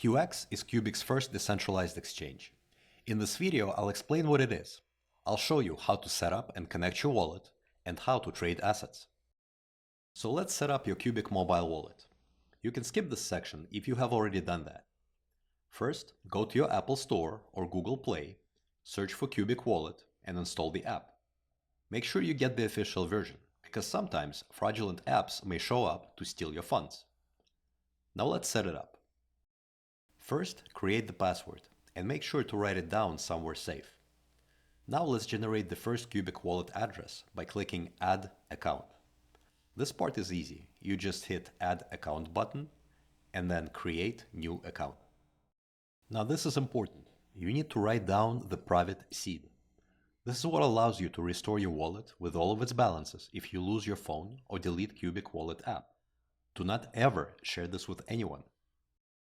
QX is QUBIC's first decentralized exchange. In this video, I'll explain what it is. I'll show you how to set up and connect your wallet and how to trade assets. So let's set up your QUBIC mobile wallet. You can skip this section if you have already done that. First, go to your Apple Store or Google Play, search for QUBIC Wallet and install the app. Make sure you get the official version, because sometimes fraudulent apps may show up to steal your funds. Now let's set it up. First, create the password and make sure to write it down somewhere safe. Now let's generate the first QUBIC wallet address by clicking Add Account. This part is easy. You just hit Add Account button and then Create New Account. Now this is important. You need to write down the private seed. This is what allows you to restore your wallet with all of its balances if you lose your phone or delete QUBIC Wallet app. Do not ever share this with anyone.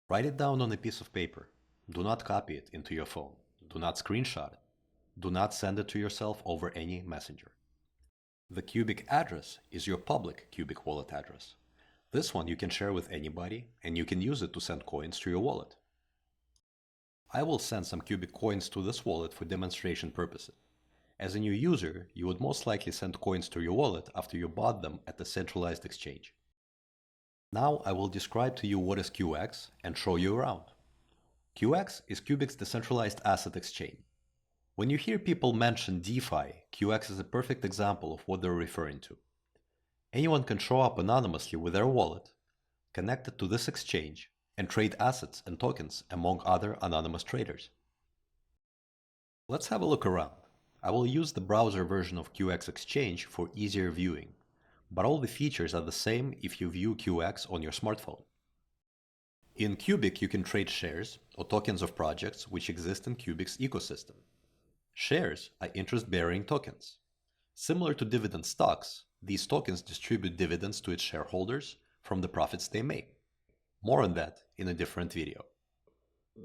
Write it down on a piece of paper. Do not copy it into your phone. Do not screenshot it. Do not send it to yourself over any messenger. The QUBIC address is your public QUBIC wallet address. This one you can share with anybody and you can use it to send coins to your wallet. I will send some QUBIC coins to this wallet for demonstration purposes. As a new user, you would most likely send coins to your wallet after you bought them at the centralized exchange. Now I will describe to you what is QX and show you around. QX is QUBIC's decentralized asset exchange. When you hear people mention DeFi, QX is a perfect example of what they're referring to. Anyone can show up anonymously with their wallet, connected to this exchange, and trade assets and tokens among other anonymous traders. Let's have a look around. I will use the browser version of QX Exchange for easier viewing, but all the features are the same if you view QX on your smartphone. In QUBIC, you can trade shares or tokens of projects which exist in QUBIC's ecosystem. Shares are interest-bearing tokens. Similar to dividend stocks, these tokens distribute dividends to its shareholders from the profits they make. More on that in a different video.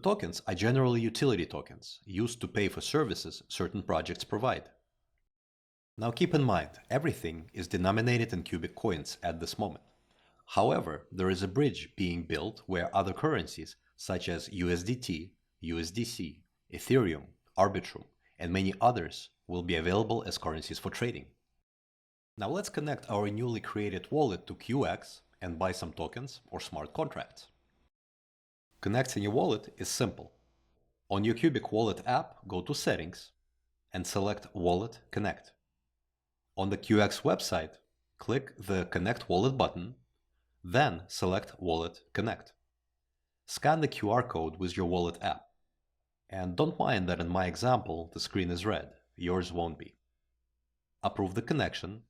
Tokens are generally utility tokens, used to pay for services certain projects provide. Now keep in mind, everything is denominated in QUBIC coins at this moment. However, there is a bridge being built where other currencies such as USDT, USDC, Ethereum, Arbitrum, and many others will be available as currencies for trading. Now let's connect our newly created wallet to QX and buy some tokens or smart contracts. Connecting your wallet is simple. On your QUBIC Wallet app, go to Settings and select Wallet Connect. On the QX website, click the Connect Wallet button, then select Wallet Connect. Scan the QR code with your wallet app. And don't mind that in my example, the screen is red. Yours won't be. Approve the connection.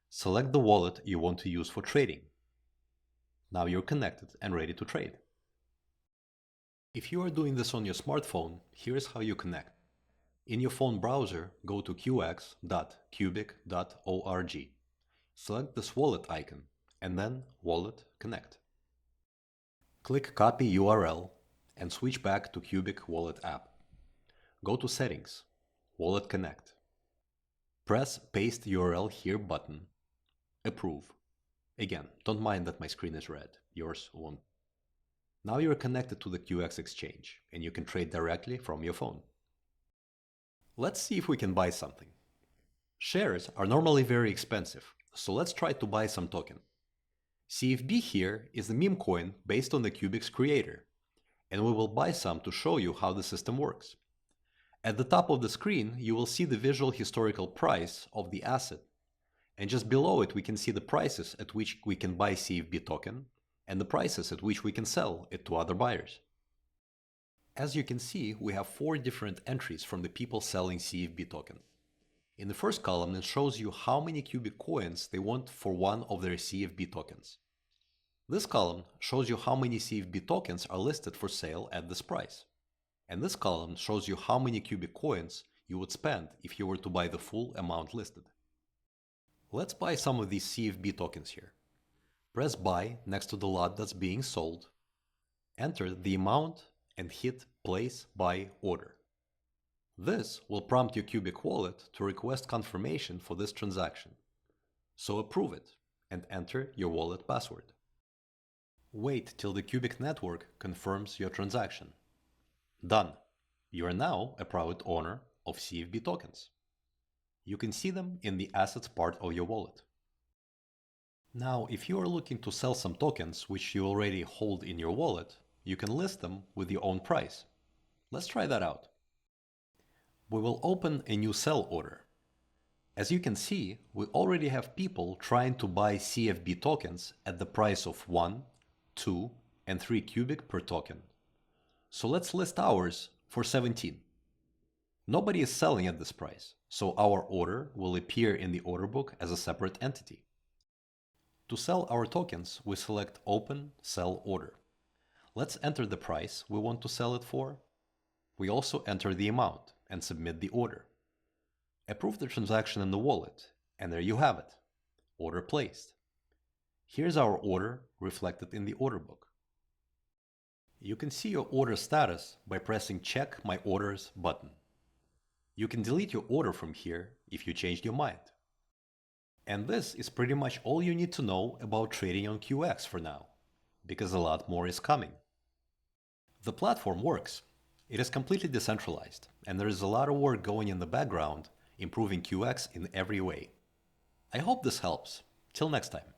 Select the wallet you want to use for trading. Now you're connected and ready to trade. If you are doing this on your smartphone, here's how you connect. In your phone browser, go to qx.qubic.org. Select this wallet icon and then Wallet Connect. Click Copy URL and switch back to QUBIC Wallet app. Go to Settings, Wallet Connect. Press Paste URL Here button. Approve. Again, don't mind that my screen is red. Yours won't. Now you're connected to the QX exchange and you can trade directly from your phone. Let's see if we can buy something. Shares are normally very expensive, so let's try to buy some token. CFB here is the meme coin based on the QUBIC's creator, and we will buy some to show you how the system works. At the top of the screen, you will see the visual historical price of the asset, and just below it we can see the prices at which we can buy CFB token and the prices at which we can sell it to other buyers. As you can see, we have 4 different entries from the people selling CFB token. In the first column, it shows you how many QUBIC coins they want for one of their CFB tokens. This column shows you how many CFB tokens are listed for sale at this price. And this column shows you how many QUBIC coins you would spend if you were to buy the full amount listed. Let's buy some of these CFB tokens here. Press Buy next to the lot that's being sold, enter the amount and hit Place Buy Order. This will prompt your QUBIC wallet to request confirmation for this transaction. So approve it and enter your wallet password. Wait till the QUBIC network confirms your transaction. Done. You are now a proud owner of CFB tokens. You can see them in the assets part of your wallet. Now, if you are looking to sell some tokens which you already hold in your wallet, you can list them with your own price. Let's try that out. We will open a new sell order. As you can see, we already have people trying to buy CFB tokens at the price of 1, 2, and 3 QUBIC per token. So let's list ours for 17. Nobody is selling at this price, so our order will appear in the order book as a separate entity. To sell our tokens, we select Open Sell Order. Let's enter the price we want to sell it for. We also enter the amount and submit the order. Approve the transaction in the wallet, and there you have it. Order placed. Here's our order reflected in the order book. You can see your order status by pressing Check My Orders button. You can delete your order from here if you changed your mind. And this is pretty much all you need to know about trading on QX for now, because a lot more is coming. The platform works. It is completely decentralized, and there is a lot of work going in the background improving QX in every way. I hope this helps. Till next time.